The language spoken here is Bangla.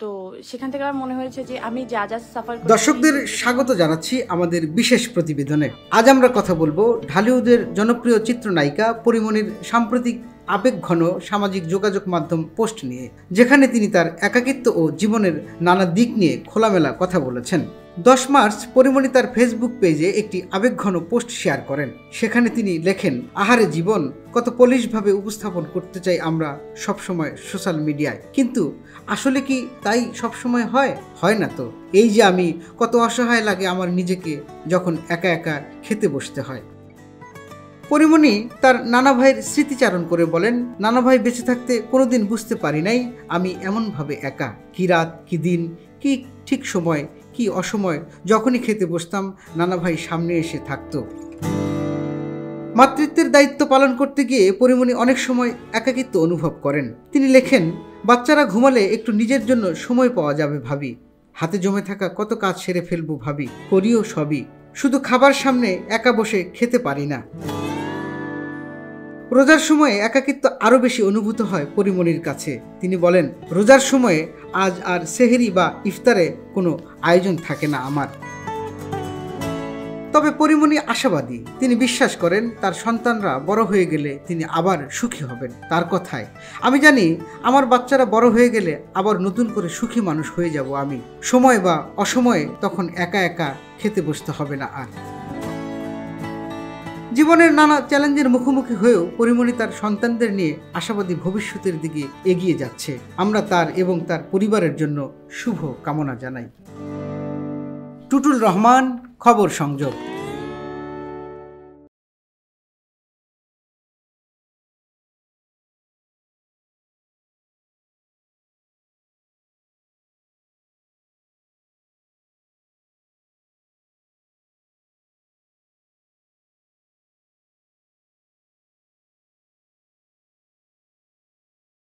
তো সেখান থেকে আমার মনে হয়েছে যে আমি যা যা সাফার করি। দর্শকদের স্বাগত জানাচ্ছি আমাদের বিশেষ প্রতিবেদনে। আজ আমরা কথা বলবো ঢালিউডের জনপ্রিয় চিত্রনায়িকা পরিমণির সাম্প্রতিক আবেগঘন সামাজিক যোগাযোগ মাধ্যম পোস্ট নিয়ে, যেখানে তিনি তার একাকিত্ব ও জীবনের নানা দিক নিয়ে খোলামেলা কথা বলেছেন। 10 মার্চ পরিমণি তার ফেসবুক পেজে একটি আবেগঘন পোস্ট শেয়ার করেন। সেখানে তিনি লেখেন, আহারে জীবন, কত পলিশভাবে উপস্থাপন করতে চাই আমরা সবসময় সোশ্যাল মিডিয়ায়, কিন্তু আসলে কি তাই সবসময় হয় না তো। এই যে আমি কত অসহায় লাগে আমার নিজেকে যখন একা একা খেতে বসতে হয়। পরিমণি তার নানা ভাইয়ের স্মৃতিচারণ করে বলেন, নানা ভাই বেঁচে থাকতে কোনোদিন বুঝতে পারি নাই আমি এমনভাবে একা। কি রাত, কি দিন, কি ঠিক সময়, কি অসময়, যখনই খেতে বসতাম নানা ভাই সামনে এসে থাকতো। মাতৃত্বের দায়িত্ব পালন করতে গিয়ে পরিমণি অনেক সময় একাকিত্ব অনুভব করেন। তিনি লেখেন, বাচ্চারা ঘুমালে একটু নিজের জন্য সময় পাওয়া যাবে ভাবি, হাতে জমে থাকা কত কাজ সেরে ফেলবো ভাবি, করিও সবই, শুধু খাবার সামনে একা বসে খেতে পারি না। রোজার সময়ে একাকিত্ব আরও বেশি অনুভূত হয় পরিমণির কাছে। তিনি বলেন, রোজার সময়ে আজ আর সেহরি বা ইফতারে কোনো আয়োজন থাকে না আমার। তবে পরিমণি আশাবাদী। তিনি বিশ্বাস করেন তার সন্তানরা বড় হয়ে গেলে তিনি আবার সুখী হবেন। তার কথায়, আমি জানি আমার বাচ্চারা বড় হয়ে গেলে আবার নতুন করে সুখী মানুষ হয়ে যাব আমি। সময় বা অসময়ে তখন একা একা খেতে বসতে হবে না আর। জীবনের নানা চ্যালেঞ্জের মুখোমুখি হয়েও পরিমণি তার সন্তানদের নিয়ে আশাবাদী ভবিষ্যতের দিকে এগিয়ে যাচ্ছে। আমরা তার এবং তার পরিবারের জন্য শুভ কামনা জানাই। টুটুল রহমান, খবর সংযোগ।